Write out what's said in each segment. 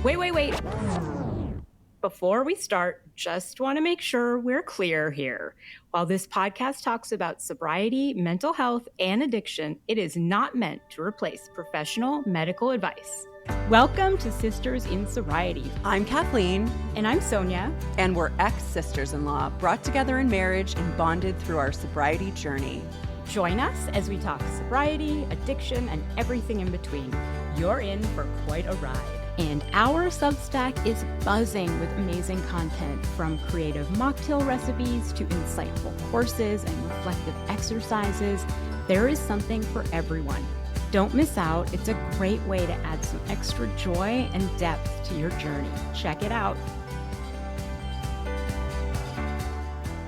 Wait. Before we start, just want to make sure we're clear here. While this podcast talks about sobriety, mental health, and addiction, it is not meant to replace professional medical advice. Welcome to Sisters in Sobriety. I'm Kathleen. And I'm Sonia. And we're ex-sisters-in-law, brought together in marriage and bonded through our sobriety journey. Join us as we talk sobriety, addiction, and everything in between. You're in for quite a ride. And our Substack is buzzing with amazing content, from creative mocktail recipes to insightful courses and reflective exercises. There is something for everyone. Don't miss out. It's a great way to add some extra joy and depth to your journey. Check it out.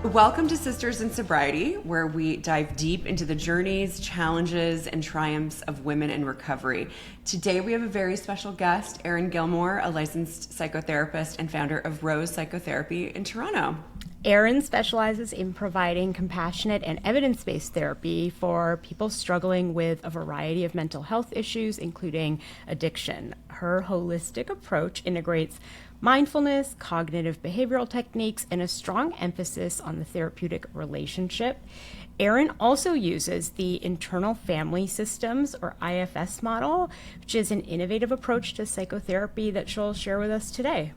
Welcome to Sisters in Sobriety, where we dive deep into the journeys, challenges, and triumphs of women in recovery. Today we have a very special guest, Erin Gilmour, a licensed psychotherapist and founder of Rose Psychotherapy in Toronto. Erin specializes in providing compassionate and evidence-based therapy for people struggling with a variety of mental health issues, including addiction. Her holistic approach integrates mindfulness, cognitive behavioral techniques, and a strong emphasis on the therapeutic relationship. Erin also uses the internal family systems, or IFS model, which is an innovative approach to psychotherapy that she'll share with us today.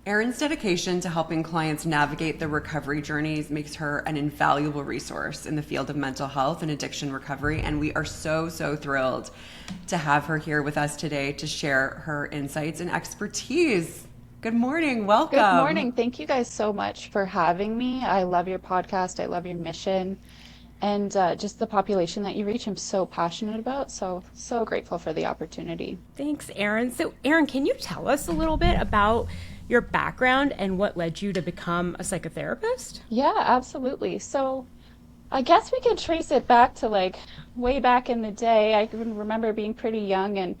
Erin's dedication to helping clients navigate their recovery journeys makes her an invaluable resource in the field of mental health and addiction recovery, and we are so thrilled to have her here with us today to share her insights and expertise. Good morning. Welcome. Good morning. Thank you guys so much for having me. I love your podcast. I love your mission. And just the population that you reach, I'm so passionate about. So grateful for the opportunity. Thanks, Erin. So, Erin, can you tell us a little bit about your background and what led you to become a psychotherapist? Yeah, absolutely. So I guess we could trace it back to way back in the day. I can remember being pretty young and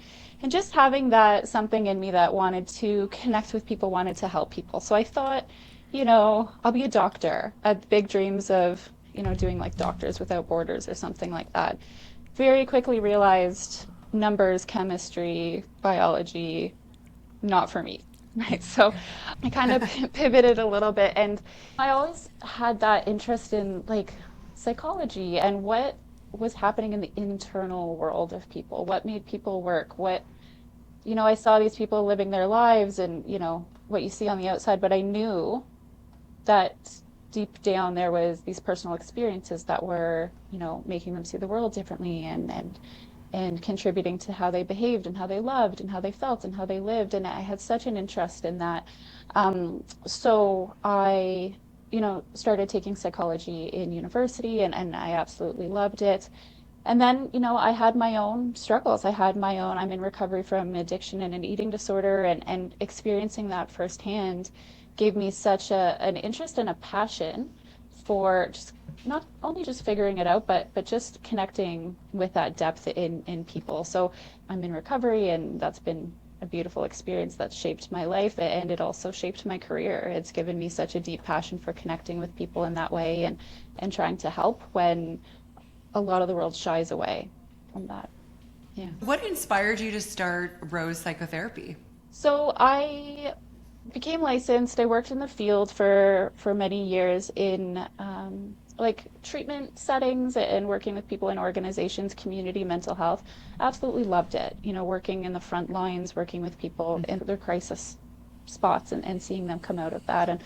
just having that something in me that wanted to connect with people, wanted to help people. So I thought, I'll be a doctor. I had big dreams of, doing like Doctors Without Borders or something like that. Very quickly realized numbers, chemistry, biology, not for me. Right. So I kind of pivoted a little bit, and I always had that interest in psychology and what was happening in the internal world of people, what made people work, I saw these people living their lives and, what you see on the outside, but I knew that deep down there was these personal experiences that were, making them see the world differently and contributing to how they behaved and how they loved and how they felt and how they lived. And I had such an interest in that. So I, started taking psychology in university, and I absolutely loved it. And then, I had my own struggles. I'm in recovery from addiction and an eating disorder, and experiencing that firsthand gave me such an interest and a passion for just not only just figuring it out, but just connecting with that depth in people. So I'm in recovery, and that's been a beautiful experience that's shaped my life, and it also shaped my career. It's given me such a deep passion for connecting with people in that way and trying to help when a lot of the world shies away from that. Yeah. What inspired you to start Rose Psychotherapy? So I became licensed. I worked in the field for many years in treatment settings and working with people in organizations, community mental health. Absolutely loved it. Working in the front lines, working with people in their crisis spots and seeing them come out of that. And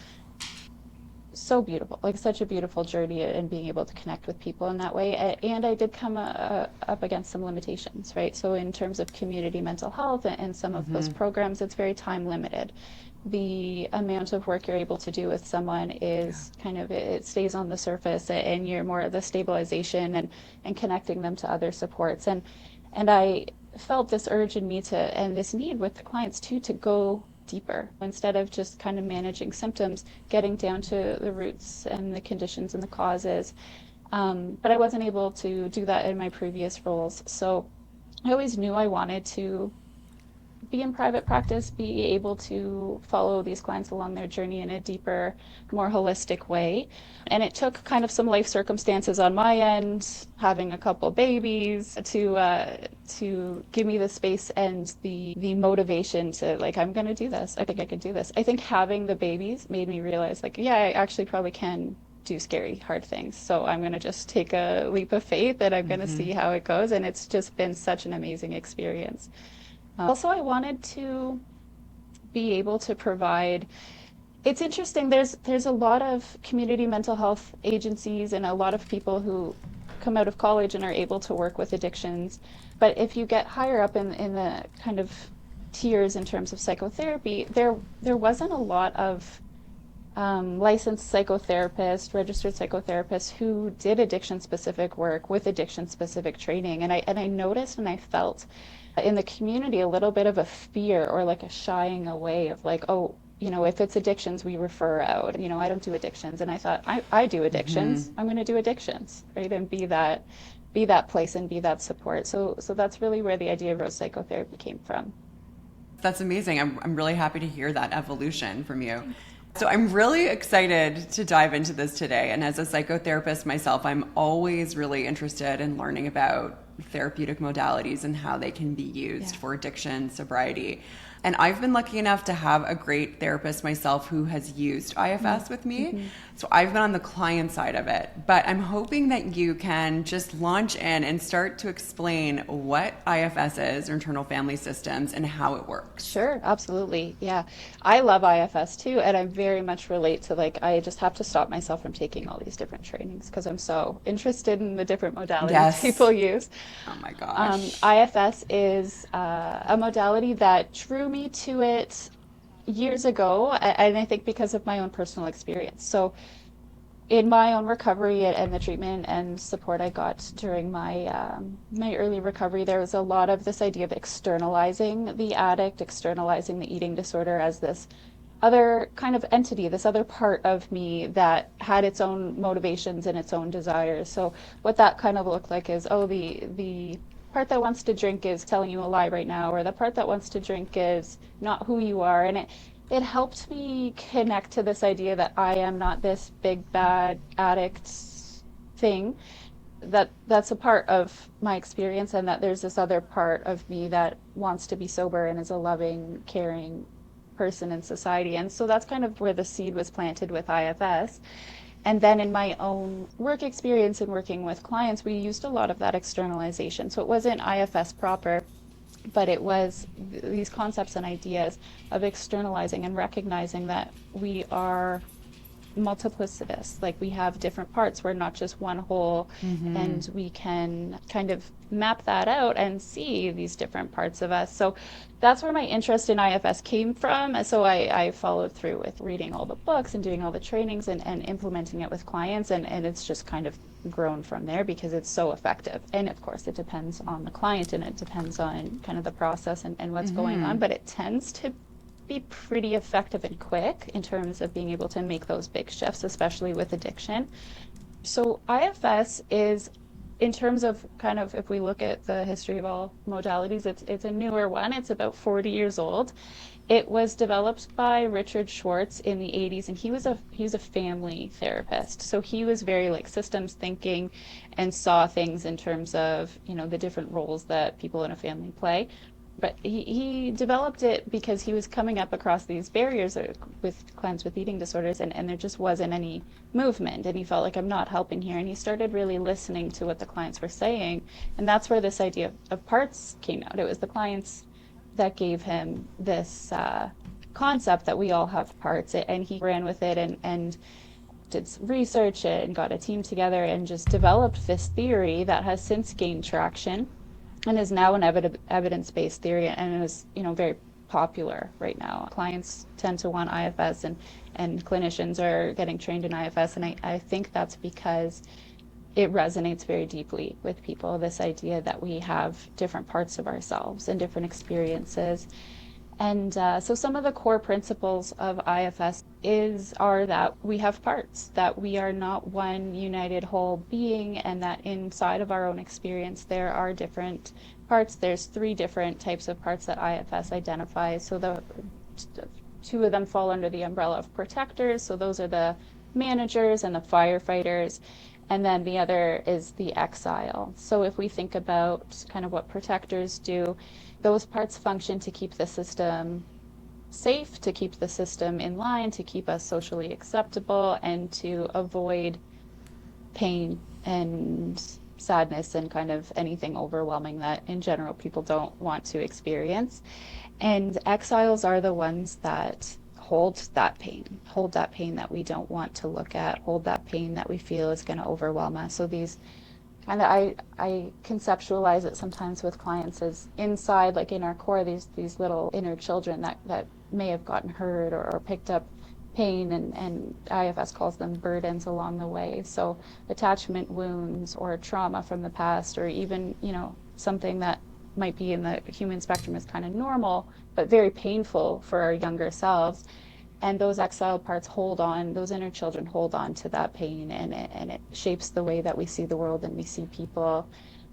so beautiful, such a beautiful journey, and being able to connect with people in that way. And I did come up against some limitations, right? So in terms of community mental health and some of those programs, it's very time limited. The amount of work you're able to do with someone is it stays on the surface, and you're more of the stabilization and connecting them to other supports. And I felt this urge in me and this need with the clients too, to go deeper instead of just kind of managing symptoms, getting down to the roots and the conditions and the causes. But I wasn't able to do that in my previous roles. So I always knew I wanted to be in private practice, be able to follow these clients along their journey in a deeper, more holistic way. And it took kind of some life circumstances on my end, having a couple babies, to give me the space and the motivation to, like, I'm going to do this. I think I could do this. I think having the babies made me realize, like, yeah, I actually probably can do scary, hard things. So I'm going to just take a leap of faith and I'm going to see how it goes. And it's just been such an amazing experience. Also, I wanted to be able to provide. It's interesting. There's a lot of community mental health agencies and a lot of people who come out of college and are able to work with addictions. But if you get higher up in the kind of tiers in terms of psychotherapy, there wasn't a lot of licensed psychotherapists, registered psychotherapists who did addiction-specific work with addiction-specific training. And I noticed and I felt in the community a little bit of a fear or like a shying away of like, oh, if it's addictions, we refer out. I don't do addictions. And I thought, I do addictions. I'm going to do addictions, right? And be that place and be that support. So that's really where the idea of Rose Psychotherapy came from. That's amazing. I'm really happy to hear that evolution from you. So I'm really excited to dive into this today. And as a psychotherapist myself, I'm always really interested in learning about therapeutic modalities and how they can be used for addiction, sobriety. And I've been lucky enough to have a great therapist myself who has used IFS with me. So I've been on the client side of it. But I'm hoping that you can just launch in and start to explain what IFS is, or internal family systems, and how it works. Sure, absolutely. Yeah. I love IFS too, and I very much relate to, like, I just have to stop myself from taking all these different trainings because I'm so interested in the different modalities people use. Oh my gosh. IFS is a modality that drew me to it years ago, and I think because of my own personal experience. So in my own recovery and the treatment and support I got during my my early recovery, there was a lot of this idea of externalizing the addict, externalizing the eating disorder as this other kind of entity, this other part of me that had its own motivations and its own desires. So what that kind of looked like is, oh, the part that wants to drink is telling you a lie right now, or the part that wants to drink is not who you are. And it helped me connect to this idea that I am not this big bad addict thing, that's a part of my experience, and that there's this other part of me that wants to be sober and is a loving, caring person in society. And so that's kind of where the seed was planted with IFS. And then in my own work experience and working with clients, we used a lot of that externalization. So it wasn't IFS proper, but it was these concepts and ideas of externalizing and recognizing that we are multiplicitous, like we have different parts, we're not just one whole, and we can kind of map that out and see these different parts of us. So that's where my interest in IFS came from. So I followed through with reading all the books and doing all the trainings and implementing it with clients, and it's just kind of grown from there because it's so effective. And of course it depends on the client and it depends on kind of the process and what's going on, but it tends to be pretty effective and quick in terms of being able to make those big shifts, especially with addiction. So IFS is, in terms of kind of, if we look at the history of all modalities, it's a newer one. It's about 40 years old. It was developed by Richard Schwartz in the 80s, and he was a family therapist. So he was very like systems thinking and saw things in terms of, the different roles that people in a family play. But he developed it because he was coming up across these barriers with clients with eating disorders, and there just wasn't any movement. And he felt like, I'm not helping here. And he started really listening to what the clients were saying. And that's where this idea of parts came out. It was the clients that gave him this concept that we all have parts. And he ran with it and did some research and got a team together and just developed this theory that has since gained traction and is now an evidence-based theory, and is very popular right now. Clients tend to want IFS, and clinicians are getting trained in IFS, and I think that's because it resonates very deeply with people, this idea that we have different parts of ourselves and different experiences. And so some of the core principles of IFS are that we have parts, that we are not one united whole being, and that inside of our own experience there are different parts. There's 3 different types of parts that IFS identifies. So the 2 of them fall under the umbrella of protectors. So those are the managers and the firefighters. And then the other is the exile. So if we think about kind of what protectors do, those parts function to keep the system safe, to keep the system in line, to keep us socially acceptable, and to avoid pain and sadness and kind of anything overwhelming that in general people don't want to experience. And exiles are the ones that hold that pain that we don't want to look at, hold that pain that we feel is going to overwhelm us. So these kind of, I conceptualize it sometimes with clients as inside, like in our core, these little inner children that may have gotten hurt or picked up pain, and IFS calls them burdens along the way. So attachment wounds or trauma from the past, or even, something that might be in the human spectrum as kind of normal, but very painful for our younger selves. And those exiled parts those inner children hold on to that pain, and it shapes the way that we see the world and we see people.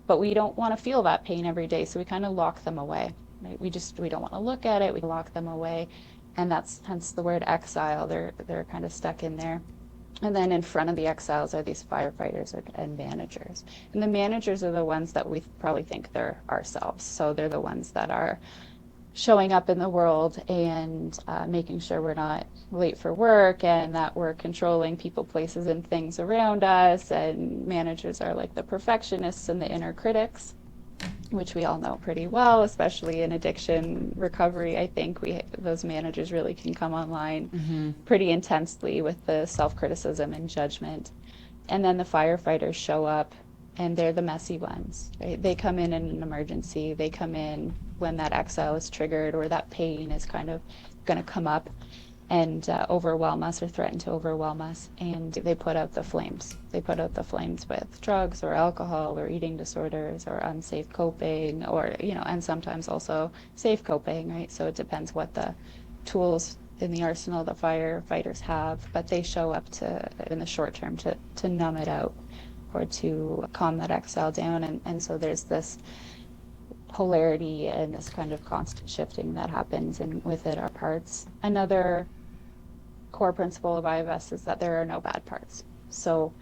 But we don't want to feel that pain every day, so we kind of lock them away. Right? We don't want to look at it, we lock them away. And that's hence the word exile. They're kind of stuck in there. And then in front of the exiles are these firefighters and managers. And the managers are the ones that we probably think they're ourselves. So they're the ones that are showing up in the world and making sure we're not late for work, and that we're controlling people, places, and things around us. And managers are like the perfectionists and the inner critics, which we all know pretty well, especially in addiction recovery. I think those managers really can come online pretty intensely with the self-criticism and judgment. And then the firefighters show up, and they're the messy ones, right? They come in an emergency. They come in when that exile is triggered, or that pain is kind of going to come up and overwhelm us or threaten to overwhelm us. And they put out the flames. They put out the flames with drugs or alcohol or eating disorders or unsafe coping, or, and sometimes also safe coping, right? So it depends what the tools in the arsenal the firefighters have, but they show up in the short term to numb it out or to calm that exile down. And so there's this polarity and this kind of constant shifting that happens, and with it are parts. Another core principle of IFS is that there are no bad parts. So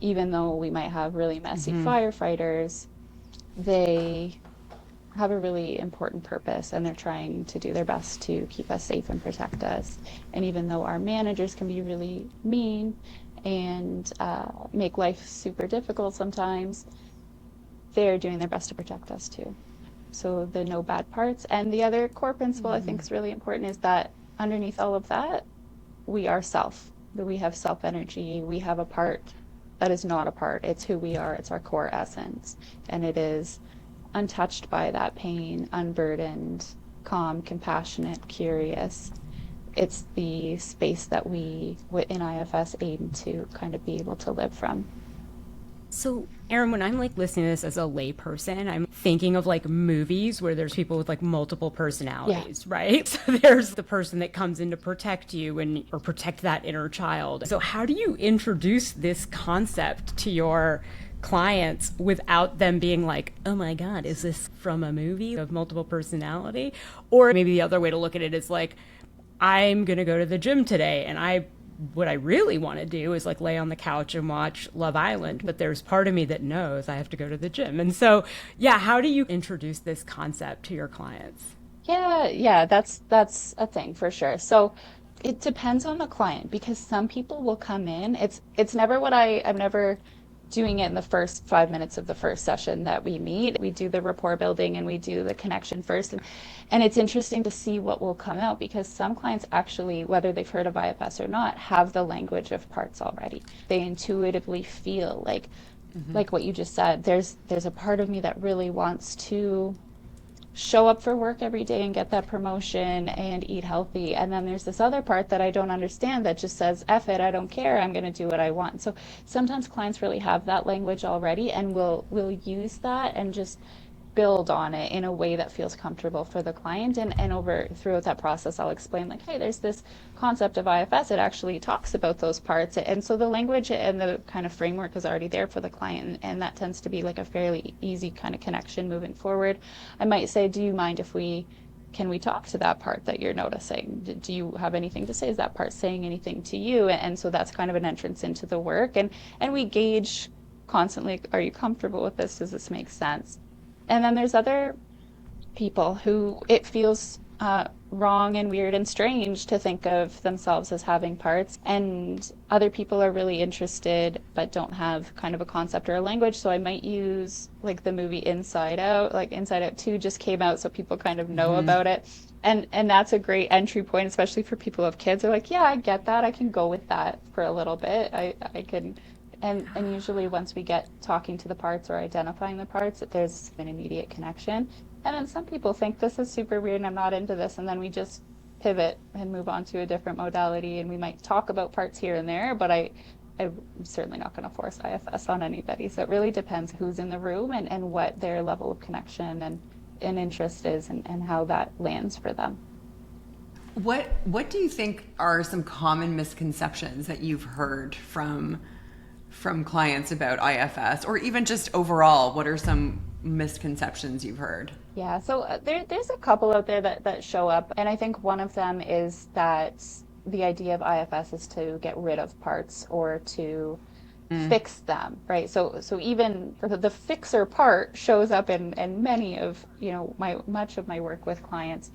even though we might have really messy firefighters, they have a really important purpose, and they're trying to do their best to keep us safe and protect us. And even though our managers can be really mean and make life super difficult sometimes, they're doing their best to protect us too. So the no bad parts. And the other core principle I think is really important is that underneath all of that, we are self. That we have self energy. We have a part that is not a part. It's who we are. It's our core essence. And it is untouched by that pain, unburdened, calm, compassionate, curious. It's the space that we in IFS aim to kind of be able to live from. So, Erin, when I'm listening to this as a lay person, I'm thinking of movies where there's people with multiple personalities, right? So there's the person that comes in to protect you or protect that inner child. So how do you introduce this concept to your clients without them being like, oh my God, is this from a movie of multiple personality? Or maybe the other way to look at it is I'm going to go to the gym today, and what I really want to do is lay on the couch and watch Love Island, but there's part of me that knows I have to go to the gym. And so, how do you introduce this concept to your clients? Yeah, that's a thing for sure. So it depends on the client, because some people will come in. It's never I'm never doing it in the first 5 minutes of the first session that we meet. We do the rapport building and we do the connection first. And it's interesting to see what will come out, because some clients actually, whether they've heard of IFS or not, have the language of parts already. They intuitively feel like what you just said, there's a part of me that really wants to show up for work every day and get that promotion and eat healthy. And then there's this other part that I don't understand that just says, F it, I don't care, I'm going to do what I want. So sometimes clients really have that language already, and we'll use that and just build on it in a way that feels comfortable for the client. And throughout that process, I'll explain like, hey, there's this concept of IFS. It actually talks about those parts. And so the language and the kind of framework is already there for the client. And that tends to be like a fairly easy kind of connection moving forward. I might say, do you mind if can we talk to that part that you're noticing? Do you have anything to say? Is that part saying anything to you? And so that's kind of an entrance into the work. And we gauge constantly, are you comfortable with this? Does this make sense? And then there's other people who it feels wrong and weird and strange to think of themselves as having parts. And other people are really interested but don't have kind of a concept or a language. So I might use like the movie Inside Out, like Inside Out 2 just came out, so people kind of know about it. And that's a great entry point, especially for people who have kids. They're like, yeah, I get that. I can go with that for a little bit. I can. And usually once we get talking to the parts or identifying the parts, there's an immediate connection. And then some people think this is super weird and I'm not into this, and then we just pivot and move on to a different modality, and we might talk about parts here and there, but I'm certainly not going to force IFS on anybody. So it really depends who's in the room and what their level of connection and interest is, and how that lands for them. What do you think are some common misconceptions that you've heard from clients about IFS, or even just overall? What are some misconceptions you've heard? Yeah, so there's a couple out there that show up, and I think one of them is that the idea of IFS is to get rid of parts or to fix them, right? So even the fixer part shows up in many of much of my work with clients,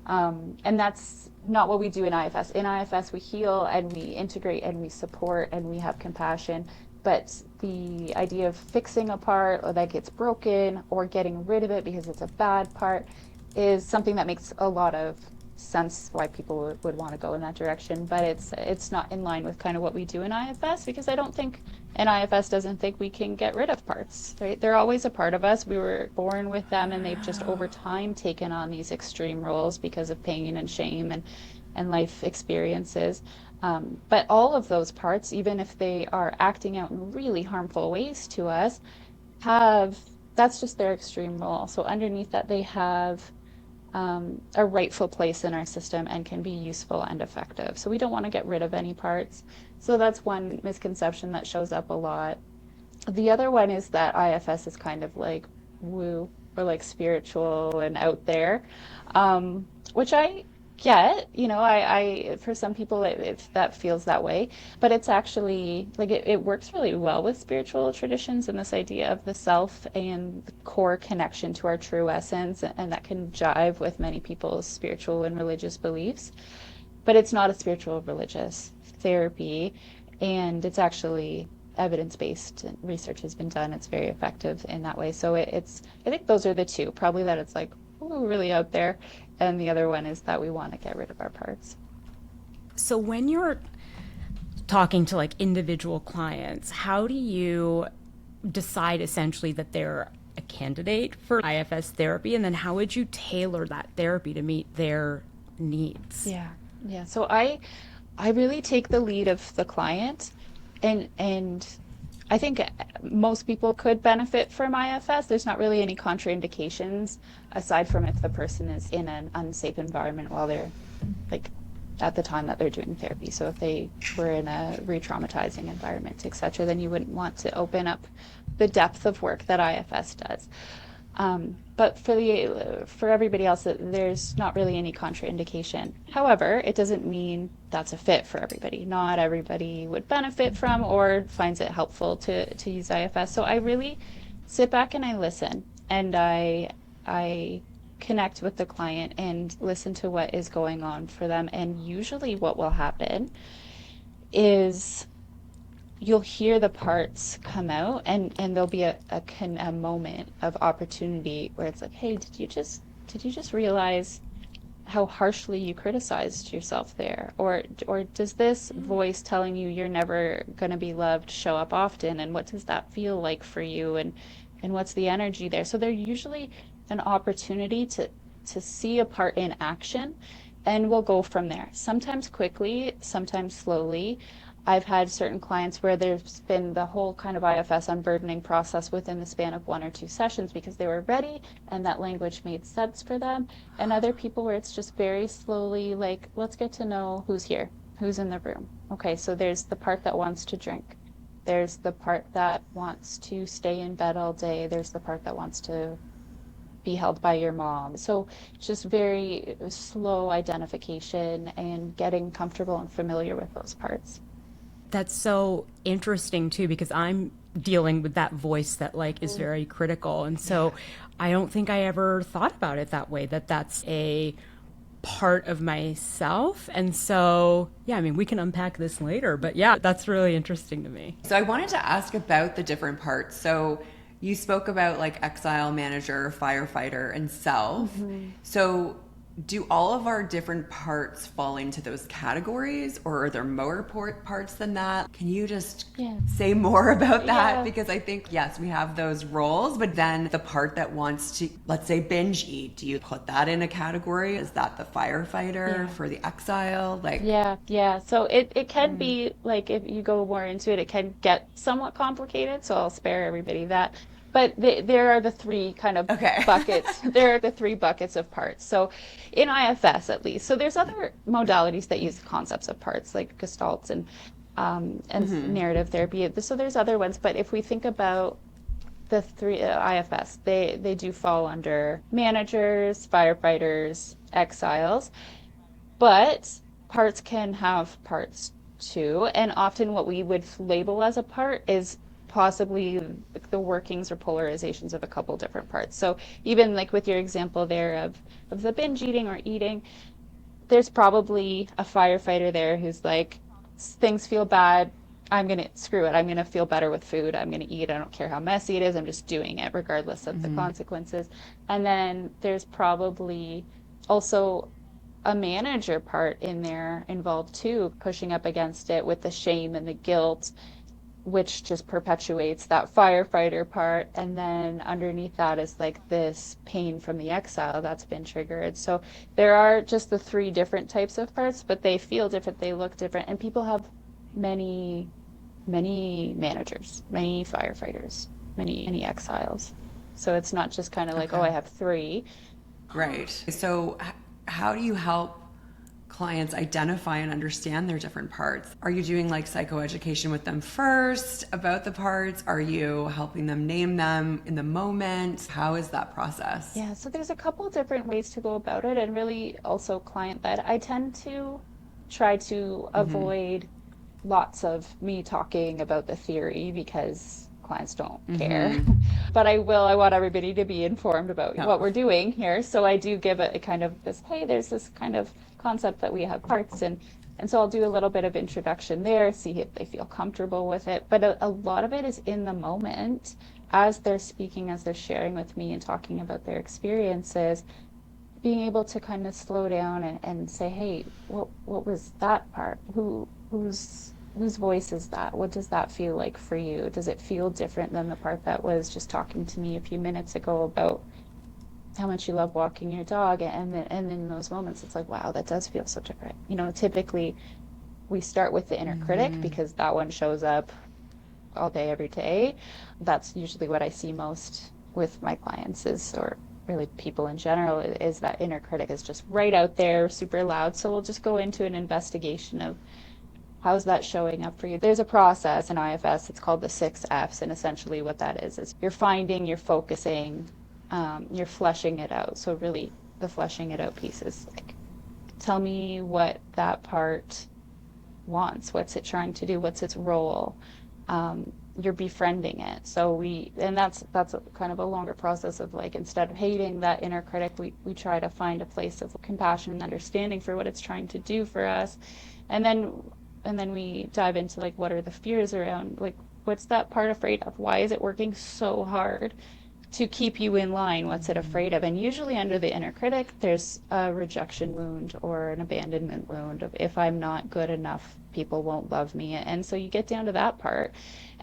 and that's not what we do in IFS. In IFS, we heal and we integrate and we support and we have compassion. But the idea of fixing a part or that gets broken or getting rid of it because it's a bad part is something that makes a lot of sense why people would want to go in that direction. But it's not in line with kind of what we do in IFS, because I don't think, and IFS doesn't think we can get rid of parts, right? They're always a part of us. We were born with them, and they've just over time taken on these extreme roles because of pain and shame and life experiences. But all of those parts, even if they are acting out in really harmful ways to us, that's just their extreme role. So underneath that, they have a rightful place in our system and can be useful and effective. So we don't want to get rid of any parts. So that's one misconception that shows up a lot. The other one is that IFS is kind of like woo, or like spiritual and out there, which I get, I for some people that feels that way, but it's actually like it works really well with spiritual traditions and this idea of the self and the core connection to our true essence, and that can jive with many people's spiritual and religious beliefs. But it's not a spiritual religious therapy, and it's actually evidence-based research has been done. It's very effective in that way. So I think those are the two, probably that it's like, ooh, really out there. And the other one is that we want to get rid of our parts. So when you're talking to like individual clients, how do you decide essentially that they're a candidate for IFS therapy? And then how would you tailor that therapy to meet their needs? Yeah. So I really take the lead of the client, and I think most people could benefit from IFS. There's not really any contraindications aside from if the person is in an unsafe environment while they're like at the time that they're doing therapy. So if they were in a re-traumatizing environment, etc., then you wouldn't want to open up the depth of work that IFS does. But for everybody else, there's not really any contraindication. However, it doesn't mean that's a fit for everybody. Not everybody would benefit from or finds it helpful to use IFS. So I really sit back and I listen, and I connect with the client and listen to what is going on for them. And usually what will happen is you'll hear the parts come out, and there'll be a moment of opportunity where it's like, hey, did you just realize how harshly you criticized yourself there? Or does this voice telling you you're never going to be loved show up often? And what does that feel like for you? And what's the energy there? So they're usually an opportunity to see a part in action, and we'll go from there. Sometimes quickly, sometimes slowly. I've had certain clients where there's been the whole kind of IFS unburdening process within the span of 1 or 2 sessions because they were ready and that language made sense for them. And other people where it's just very slowly like, let's get to know who's here, who's in the room. Okay, so there's the part that wants to drink. There's the part that wants to stay in bed all day. There's the part that wants to be held by your mom. So just very slow identification and getting comfortable and familiar with those parts. That's so interesting too, because I'm dealing with that voice that like is very critical. And so I don't think I ever thought about it that way, that that's a part of myself. And so, yeah, I mean, we can unpack this later, but yeah, that's really interesting to me. So I wanted to ask about the different parts. So you spoke about like exile, manager, firefighter, and self. So do all of our different parts fall into those categories, or are there more parts than that? Can you just say more about that? Yeah. Because I think, yes, we have those roles, but then the part that wants to, let's say, binge eat, do you put that in a category? Is that the firefighter for the exile? Like, Yeah. So it can be like, if you go more into it, it can get somewhat complicated. So I'll spare everybody that. But there are the three kind of buckets. There are the three buckets of parts. So in IFS at least. So there's other modalities that use concepts of parts like Gestalts and narrative therapy. So there's other ones. But if we think about the three IFS, they do fall under managers, firefighters, exiles. But parts can have parts too. And often what we would label as a part is possibly the workings or polarizations of a couple different parts. So even like with your example there of the binge eating or eating, there's probably a firefighter there who's like, things feel bad, I'm gonna screw it, I'm gonna feel better with food, I'm gonna eat, I don't care how messy it is, I'm just doing it regardless of the consequences. And then there's probably also a manager part in there involved too, pushing up against it with the shame and the guilt, which just perpetuates that firefighter part. And then underneath that is like this pain from the exile that's been triggered. So there are just the three different types of parts, but they feel different, they look different, and people have many managers, many firefighters, many exiles. So it's not just kind of like, oh, I have three. right. So how do you help clients identify and understand their different parts? Are you doing like psychoeducation with them first about the parts? Are you helping them name them in the moment? How is that process? Yeah, so there's a couple different ways to go about it, and really also client-led. I tend to try to avoid lots of me talking about the theory because clients don't care. But I want everybody to be informed about what we're doing here. So I do give a kind of this, hey, there's this kind of concept that we have parts, and so I'll do a little bit of introduction there, see if they feel comfortable with it. But a lot of it is in the moment as they're speaking, as they're sharing with me and talking about their experiences, being able to kind of slow down and say, hey, what was that part? Whose voice is that? What does that feel like for you? Does it feel different than the part that was just talking to me a few minutes ago about how much you love walking your dog? And in those moments, it's like, wow, that does feel so different. You know, typically we start with the inner critic because that one shows up all day, every day. That's usually what I see most with my clients or really people in general, is that inner critic is just right out there, super loud. So we'll just go into an investigation of how's that showing up for you. There's a process in IFS, it's called the 6 Fs, and essentially what that is you're finding, you're focusing, you're fleshing it out. So really the fleshing it out piece is like, tell me what that part wants, what's it trying to do, what's its role. You're befriending it. So that's a kind of a longer process of like, instead of hating that inner critic, we try to find a place of compassion and understanding for what it's trying to do for us. And then we dive into like, what are the fears around, like, what's that part afraid of? Why is it working so hard to keep you in line? What's it afraid of? And usually under the inner critic, there's a rejection wound or an abandonment wound of, if I'm not good enough, people won't love me. And so you get down to that part.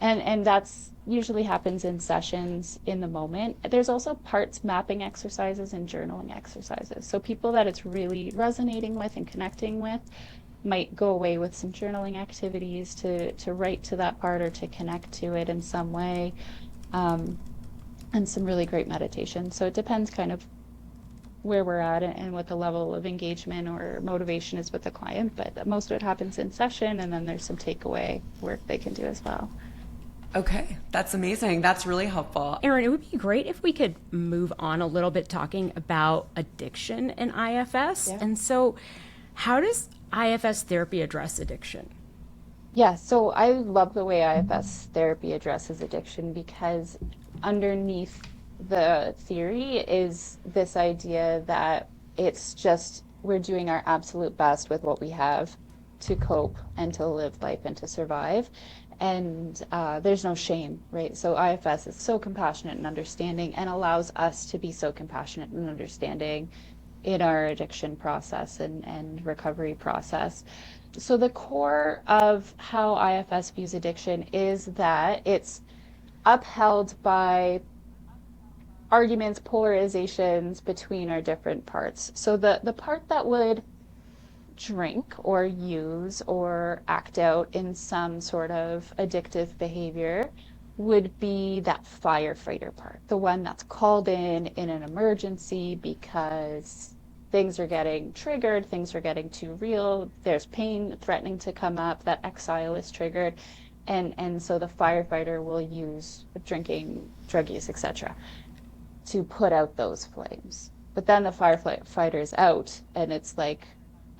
And that's usually happens in sessions in the moment. There's also parts mapping exercises and journaling exercises. So people that it's really resonating with and connecting with, might go away with some journaling activities to write to that part or to connect to it in some way, and some really great meditation. So it depends kind of where we're at and what the level of engagement or motivation is with the client, but most of it happens in session, and then there's some takeaway work they can do as well. Okay, that's amazing. That's really helpful. Erin, it would be great if we could move on a little bit talking about addiction in IFS. Yeah. And so, how does IFS therapy address addiction? Yeah, so I love the way IFS therapy addresses addiction, because underneath the theory is this idea that it's just we're doing our absolute best with what we have to cope and to live life and to survive. And there's no shame, right? So IFS is so compassionate and understanding and allows us to be so compassionate and understanding in our addiction process and recovery process. So the core of how IFS views addiction is that it's upheld by arguments, polarizations between our different parts. So the part that would drink or use or act out in some sort of addictive behavior would be that firefighter part, the one that's called in an emergency because things are getting triggered, things are getting too real, there's pain threatening to come up, that exile is triggered, and so the firefighter will use drinking, drug use, etc., to put out those flames. But then the firefighter's out, and it's like,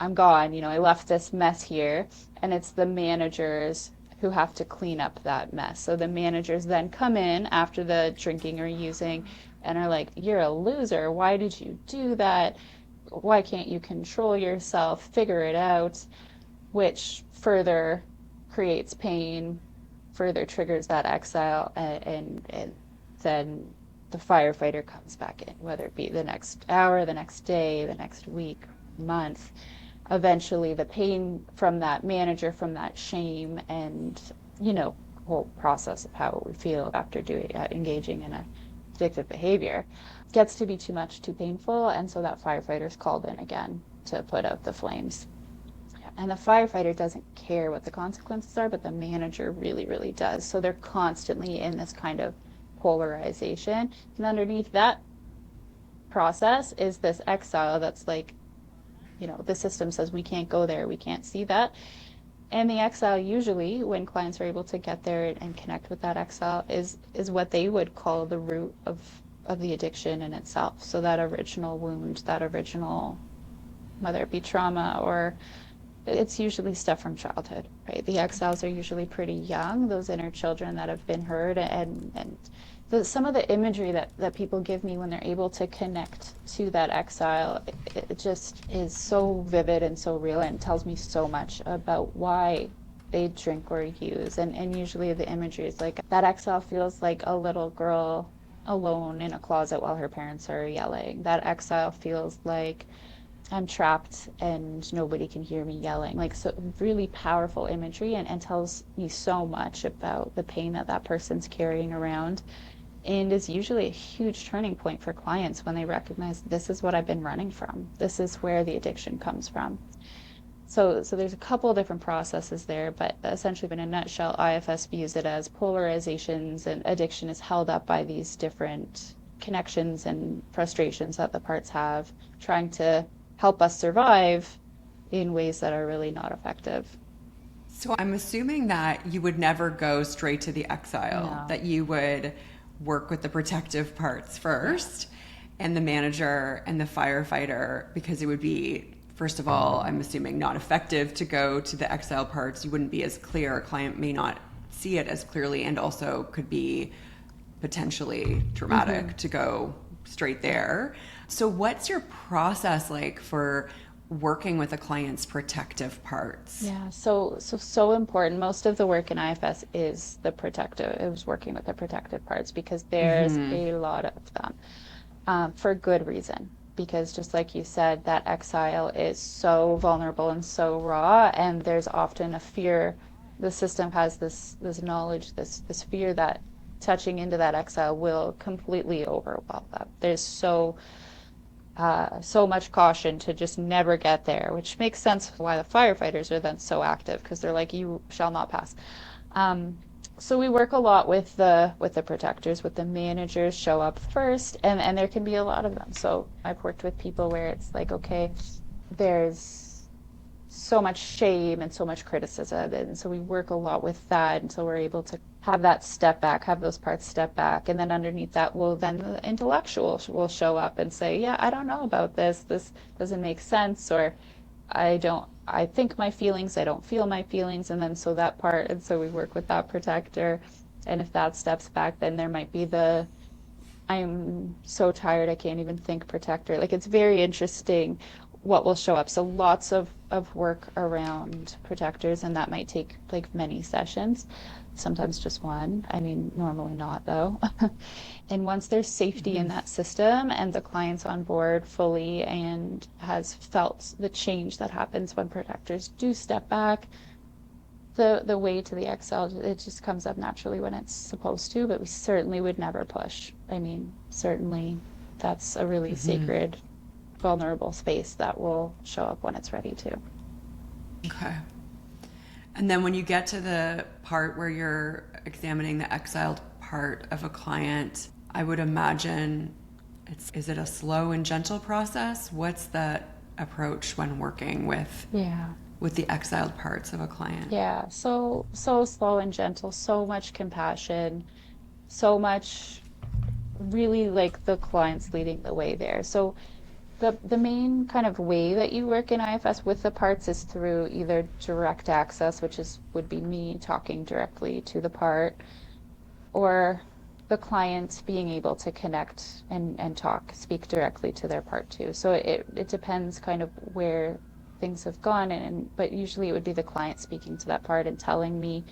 I'm gone, I left this mess here, and it's the managers who have to clean up that mess. So the managers then come in after the drinking or using and are like, you're a loser. Why did you do that? Why can't you control yourself? Figure it out, which further creates pain, further triggers that exile, and then the firefighter comes back in, whether it be the next hour, the next day, the next week, month. Eventually the pain from that manager, from that shame, and whole process of how we feel after engaging in a addictive behavior gets to be too much, too painful, and so that firefighter's called in again to put out the flames. And the firefighter doesn't care what the consequences are, but the manager really, really does. So they're constantly in this kind of polarization, and underneath that process is this exile that's like, the system says we can't go there, we can't see that. And the exile, usually when clients are able to get there and connect with that exile, is what they would call the root of the addiction in itself. So that original wound, that original, whether it be trauma, or it's usually stuff from childhood, right? The exiles are usually pretty young, those inner children that have been hurt, and some of the imagery that people give me when they're able to connect to that exile, it just is so vivid and so real, and tells me so much about why they drink or use. And usually the imagery is like, that exile feels like a little girl alone in a closet while her parents are yelling. That exile feels like I'm trapped and nobody can hear me yelling. Like, so really powerful imagery, and tells me so much about the pain that person's carrying around. And is usually a huge turning point for clients when they recognize, this is what I've been running from. This is where the addiction comes from. So there's a couple of different processes there, but essentially, in a nutshell, IFS views it as polarizations, and addiction is held up by these different connections and frustrations that the parts have, trying to help us survive in ways that are really not effective. So I'm assuming that you would never go straight to the exile, No. that you would work with the protective parts first, and the manager and the firefighter, because it would be, first of all, I'm assuming not effective to go to the exile parts. You wouldn't be as clear. A client may not see it as clearly, and also could be potentially traumatic to go straight there. So what's your process like for working with a client's protective parts? Yeah, so important. Most of the work in IFS is working with the protective parts, because there's a lot of them, for good reason. Because just like you said, that exile is so vulnerable and so raw, and there's often a fear. The system has this knowledge, this fear that touching into that exile will completely overwhelm them. There's so so much caution to just never get there, which makes sense why the firefighters are then so active, because they're like, you shall not pass. So we work a lot with the protectors, with the managers show up first, and there can be a lot of them. So I've worked with people where it's like, okay, there's so much shame and so much criticism, and so we work a lot with that until we're able to have that step back, have those parts step back, and then underneath that then the intellectual will show up and say, yeah, I don't know about this doesn't make sense, or I think my feelings, I don't feel my feelings, and then so that part, and so we work with that protector, and if that steps back, then there might be the I'm so tired I can't even think protector. Like, it's very interesting what will show up. So lots of work around protectors, and that might take like many sessions, sometimes just one. I mean, normally not though. And once there's safety in that system and the client's on board fully and has felt the change that happens when protectors do step back, the way to the exile, it just comes up naturally when it's supposed to, but we certainly would never push. I mean, certainly that's a really sacred, vulnerable space that will show up when it's ready to. Okay. And then when you get to the part where you're examining the exiled part of a client, I would imagine is it a slow and gentle process? What's that approach when working with the exiled parts of a client? Yeah, so slow and gentle, so much compassion, so much really like the client's leading the way there. So the main kind of way that you work in IFS with the parts is through either direct access, which would be me talking directly to the part, or the client being able to connect and speak directly to their part too. So it depends kind of where things have gone, but usually it would be the client speaking to that part and telling me,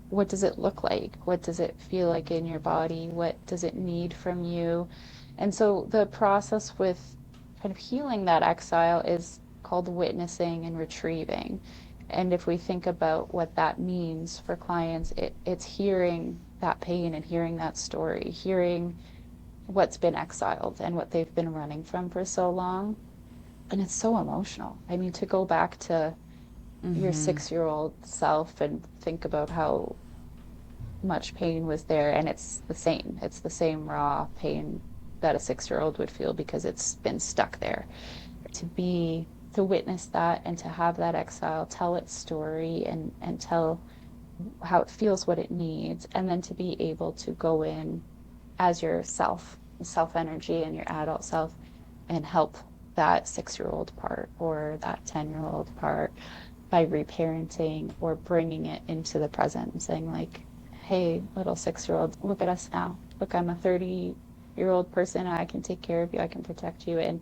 what does it look like? What does it feel like in your body? What does it need from you? And so the process with kind of healing that exile is called witnessing and retrieving. And if we think about what that means for clients, it's hearing that pain and hearing that story, hearing what's been exiled and what they've been running from for so long. And it's so emotional. I mean, to go back to your 6-year-old self and think about how much pain was there, and it's the same raw pain that a 6-year-old would feel because it's been stuck there. To witness that and to have that exile tell its story and tell how it feels, what it needs, and then to be able to go in as your self energy and your adult self and help that 6-year-old part or that 10-year-old part by reparenting or bringing it into the present and saying like, hey, little 6-year-old, look at us now. Look, I'm a 30-year-old person. I can take care of you. I can protect you. And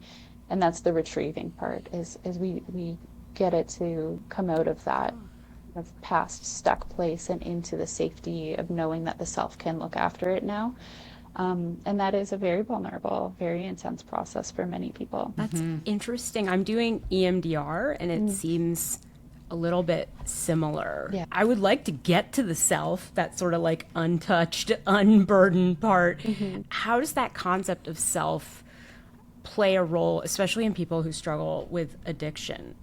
that's the retrieving part is we get it to come out of that of past stuck place and into the safety of knowing that the self can look after it now. And that is a very vulnerable, very intense process for many people. That's interesting. I'm doing EMDR, and it seems a little bit similar. Yeah. I would like to get to the self, that sort of like untouched, unburdened part. How does that concept of self play a role, especially in people who struggle with addiction?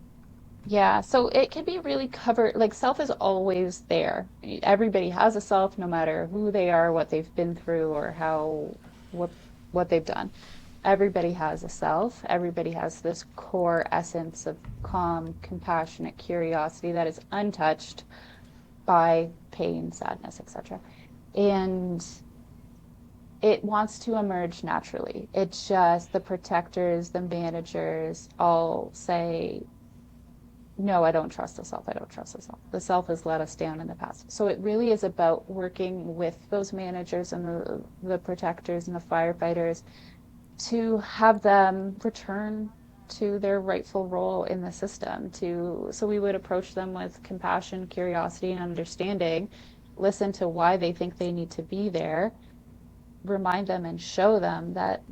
Yeah, so it can be really covered, like self is always there. Everybody has a self, no matter who they are, what they've been through, or what they've done. Everybody has a self. Everybody has this core essence of calm, compassionate curiosity that is untouched by pain, sadness, etc. And it wants to emerge naturally. It's just the protectors, the managers all say, no, I don't trust the self. I don't trust the self. The self has let us down in the past. So it really is about working with those managers and the protectors and the firefighters to have them return to their rightful role in the system. So we would approach them with compassion, curiosity, and understanding, listen to why they think they need to be there, remind them and show them that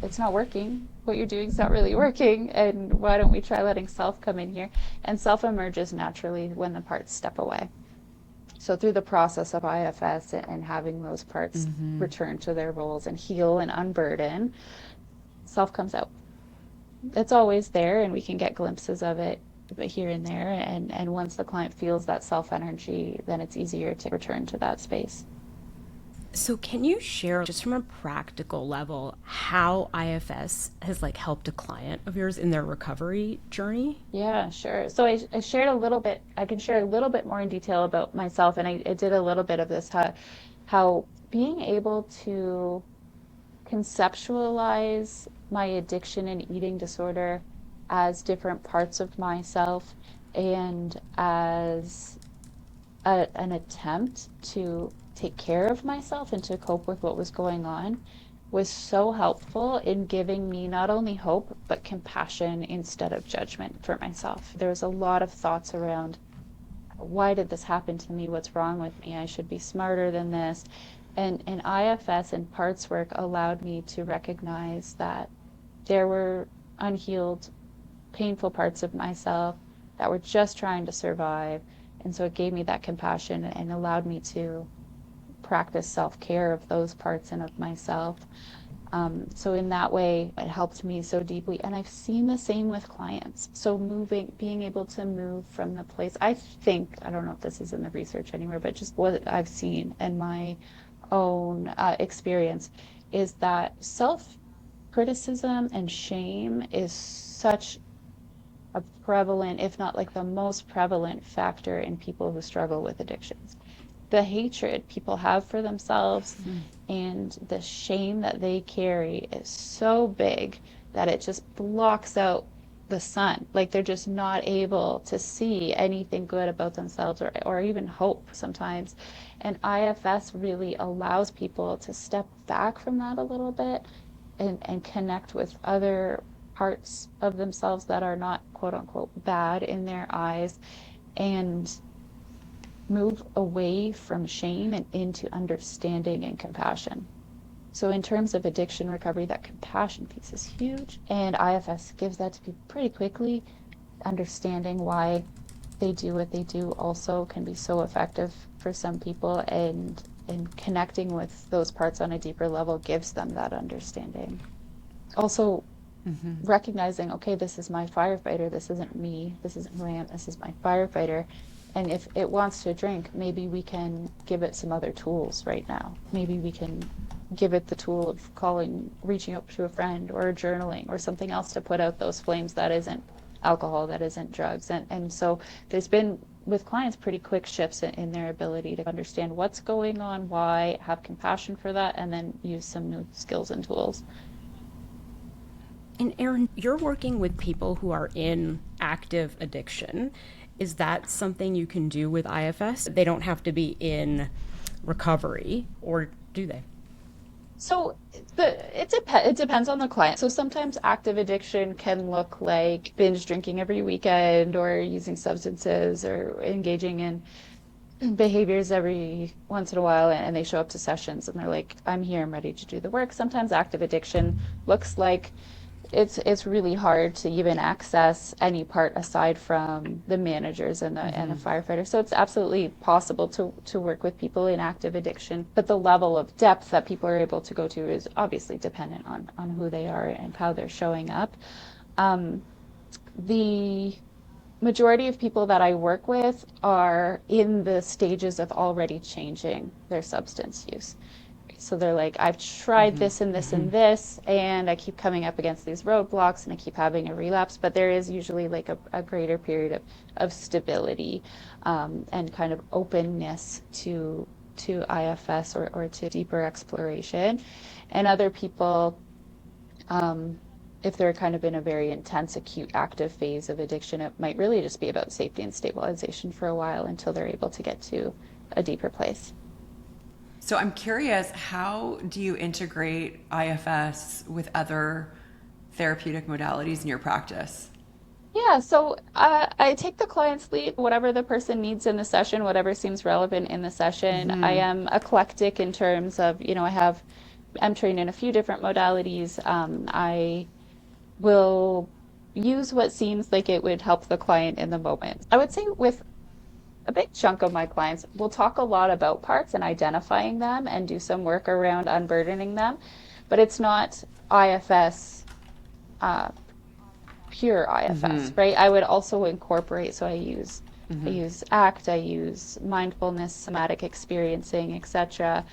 it's not working. What you're doing is not really working, and why don't we try letting self come in here? And self emerges naturally when the parts step away. So through the process of IFS and having those parts return to their roles and heal and unburden, self comes out. It's always there, and we can get glimpses of it here and there. And once the client feels that self energy, then it's easier to return to that space. So can you share, just from a practical level, how IFS has helped a client of yours in their recovery journey? Yeah, sure. So I shared a little bit, I can share a little bit more in detail about myself, and I did a little bit of this, how being able to conceptualize my addiction and eating disorder as different parts of myself and as an attempt to take care of myself and to cope with what was going on was so helpful in giving me not only hope but compassion instead of judgment for myself. There was a lot of thoughts around, why did this happen to me? What's wrong with me? I should be smarter than this. And IFS and parts work allowed me to recognize that there were unhealed, painful parts of myself that were just trying to survive. And so it gave me that compassion and allowed me to practice self-care of those parts and of myself. So in that way, it helped me so deeply. And I've seen the same with clients. So being able to move from the place, I don't know if this is in the research anywhere, but just what I've seen in my own experience is that self-criticism and shame is such a prevalent, if not the most prevalent factor in people who struggle with addictions. The hatred people have for themselves and the shame that they carry is so big that it just blocks out the sun. They're just not able to see anything good about themselves or even hope sometimes. And IFS really allows people to step back from that a little bit and connect with other parts of themselves that are not quote unquote bad in their eyes, and move away from shame and into understanding and compassion. So in terms of addiction recovery, that compassion piece is huge, and IFS gives that to people pretty quickly. Understanding why they do what they do also can be so effective for some people, and connecting with those parts on a deeper level gives them that understanding. Also, recognizing, okay, this is my firefighter, this isn't me, this isn't who I am, this is my firefighter. And if it wants to drink, maybe we can give it some other tools right now. Maybe we can give it the tool of reaching out to a friend, or journaling, or something else to put out those flames that isn't alcohol, that isn't drugs. And so there's been, with clients, pretty quick shifts in their ability to understand what's going on, why, have compassion for that, and then use some new skills and tools. And Erin, you're working with people who are in active addiction. Is that something you can do with IFS? They don't have to be in recovery, or do they? So it depends on the client. So sometimes active addiction can look like binge drinking every weekend, or using substances, or engaging in behaviors every once in a while, and they show up to sessions and they're like, I'm here, I'm ready to do the work. Sometimes active addiction looks like it's really hard to even access any part aside from the managers and the firefighter. So it's absolutely possible to work with people in active addiction, but the level of depth that people are able to go to is obviously dependent on who they are and how they're showing up. The majority of people that I work with are in the stages of already changing their substance use. So they're like, I've tried this and this and this, and I keep coming up against these roadblocks, and I keep having a relapse. But there is usually a greater period of stability and kind of openness to IFS or to deeper exploration. And other people, if they're kind of in a very intense, acute, active phase of addiction, it might really just be about safety and stabilization for a while until they're able to get to a deeper place. So I'm curious, how do you integrate IFS with other therapeutic modalities in your practice? Yeah, so I take the client's lead, whatever the person needs in the session, whatever seems relevant in the session. I am eclectic in terms of, I'm trained in a few different modalities. I will use what seems like it would help the client in the moment. I would say with a big chunk of my clients, we'll talk a lot about parts and identifying them and do some work around unburdening them, but it's not IFS pure IFS, right? I would also incorporate, so I use ACT, I use mindfulness, somatic experiencing, etc.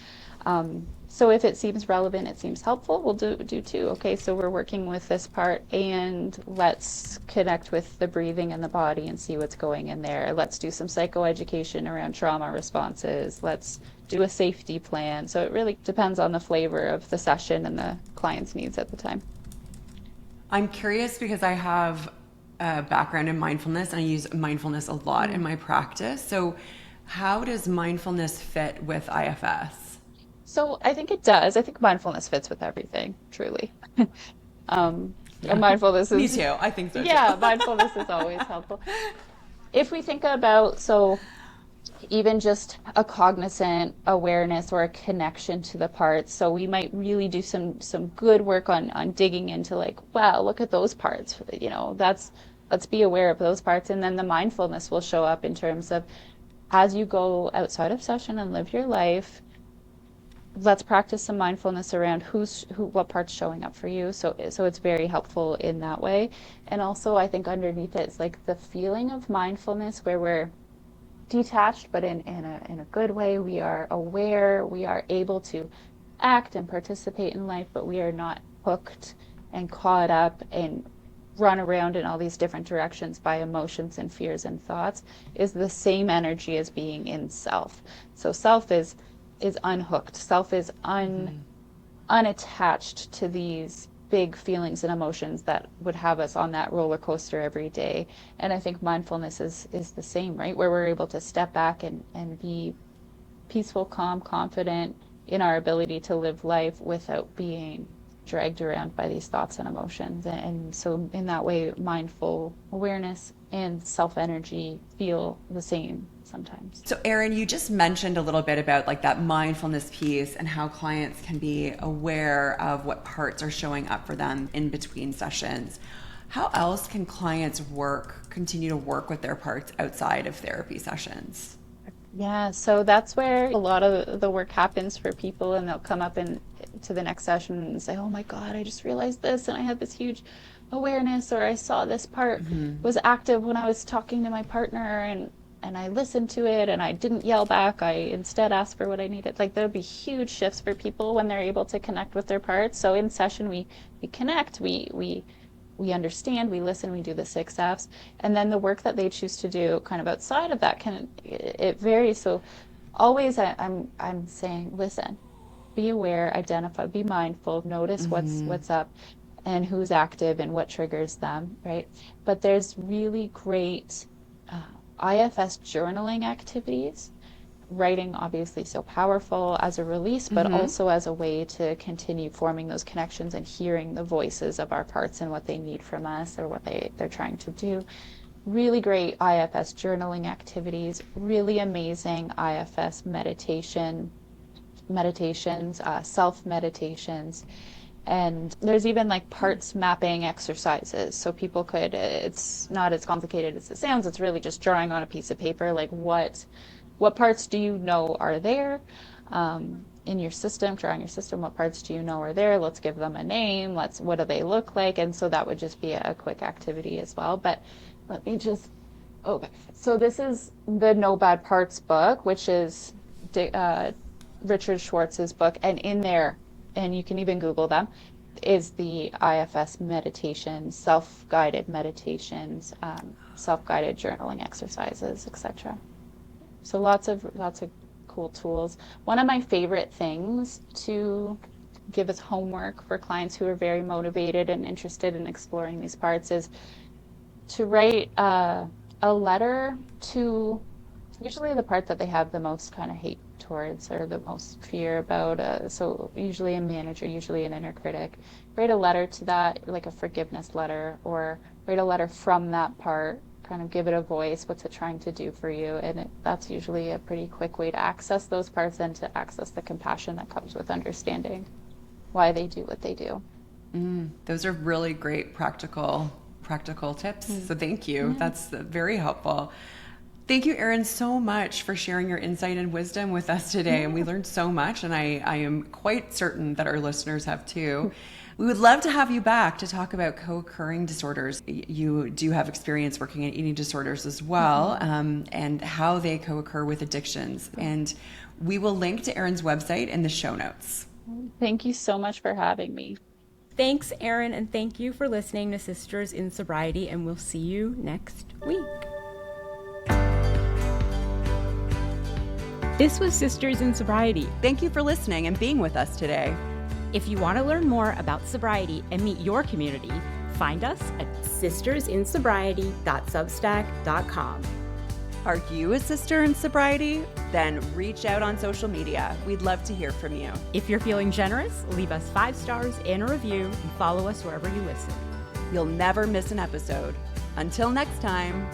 So if it seems relevant, it seems helpful, we'll do too. Okay, so we're working with this part, and let's connect with the breathing and the body and see what's going in there. Let's do some psychoeducation around trauma responses. Let's do a safety plan. So it really depends on the flavor of the session and the client's needs at the time. I'm curious because I have a background in mindfulness and I use mindfulness a lot in my practice. So how does mindfulness fit with IFS? So I think it does. I think mindfulness fits with everything, truly. And mindfulness is... Me too. I think so too. Yeah, mindfulness is always helpful. If we think about, so even just a cognizant awareness or a connection to the parts, so we might really do some good work on digging into like, wow, look at those parts, you know, let's be aware of those parts. And then the mindfulness will show up in terms of, as you go outside of session and live your life, let's practice some mindfulness around what part's showing up for you. So it's very helpful in that way. And also I think underneath it, it's like the feeling of mindfulness where we're detached, but in a good way. We are aware, we are able to act and participate in life, but we are not hooked and caught up and run around in all these different directions by emotions and fears and thoughts, is the same energy as being in self. So self is unhooked. Self is unattached to these big feelings and emotions that would have us on that roller coaster every day. And I think mindfulness is the same, right? Where we're able to step back and be peaceful, calm, confident in our ability to live life without being dragged around by these thoughts and emotions. And so in that way, mindful awareness and self-energy feel the same sometimes. So Erin, you just mentioned a little bit about like that mindfulness piece and how clients can be aware of what parts are showing up for them in between sessions. How else can clients continue to work with their parts outside of therapy sessions? Yeah, so that's where a lot of the work happens for people, and they'll come up to the next session and say, oh my God, I just realized this and I had this huge awareness, or I saw this part was active when I was talking to my partner, and I listened to it and I didn't yell back. I instead asked for what I needed. Like there'll be huge shifts for people when they're able to connect with their parts. So in session, we connect, we understand, we listen, we do the 6 F's, and then the work that they choose to do kind of outside of that it varies. So always I'm saying, listen, be aware, identify, be mindful, notice what's up and who's active and what triggers them, right? But there's really great IFS journaling activities. Writing obviously so powerful as a release, but also as a way to continue forming those connections and hearing the voices of our parts and what they need from us or what they're trying to do. Really great IFS journaling activities, really amazing IFS meditations, self-meditations. And there's even like parts mapping exercises. So people could, it's not as complicated as it sounds. It's really just drawing on a piece of paper, like what parts do you know are there in your system, drawing your system, what parts do you know are there? Let's give them a name. What do they look like? And so that would just be a quick activity as well. But let me just, okay. So this is the No Bad Parts book, which is Richard Schwartz's book. And in there, and you can even Google them, is the IFS meditations, self-guided meditations, self-guided journaling exercises, etc. So lots of cool tools. One of my favorite things to give as homework for clients who are very motivated and interested in exploring these parts is to write a letter to usually the part that they have the most kind of hate towards or the most fear about. So usually a manager, usually an inner critic. Write a letter to that, like a forgiveness letter, or write a letter from that part, kind of give it a voice. What's it trying to do for you? And that's usually a pretty quick way to access those parts and to access the compassion that comes with understanding why they do what they do. Those are really great practical tips. So thank you. That's very helpful. Thank you, Erin, so much for sharing your insight and wisdom with us today. And we learned so much, and I am quite certain that our listeners have too. We would love to have you back to talk about co-occurring disorders. You do have experience working in eating disorders as well, and how they co-occur with addictions. And we will link to Erin's website in the show notes. Thank you so much for having me. Thanks, Erin, and thank you for listening to Sisters in Sobriety, and we'll see you next week. This was Sisters in Sobriety. Thank you for listening and being with us today. If you want to learn more about sobriety and meet your community, find us at sistersinsobriety.substack.com. Are you a sister in sobriety? Then reach out on social media. We'd love to hear from you. If you're feeling generous, leave us 5 stars and a review and follow us wherever you listen. You'll never miss an episode. Until next time.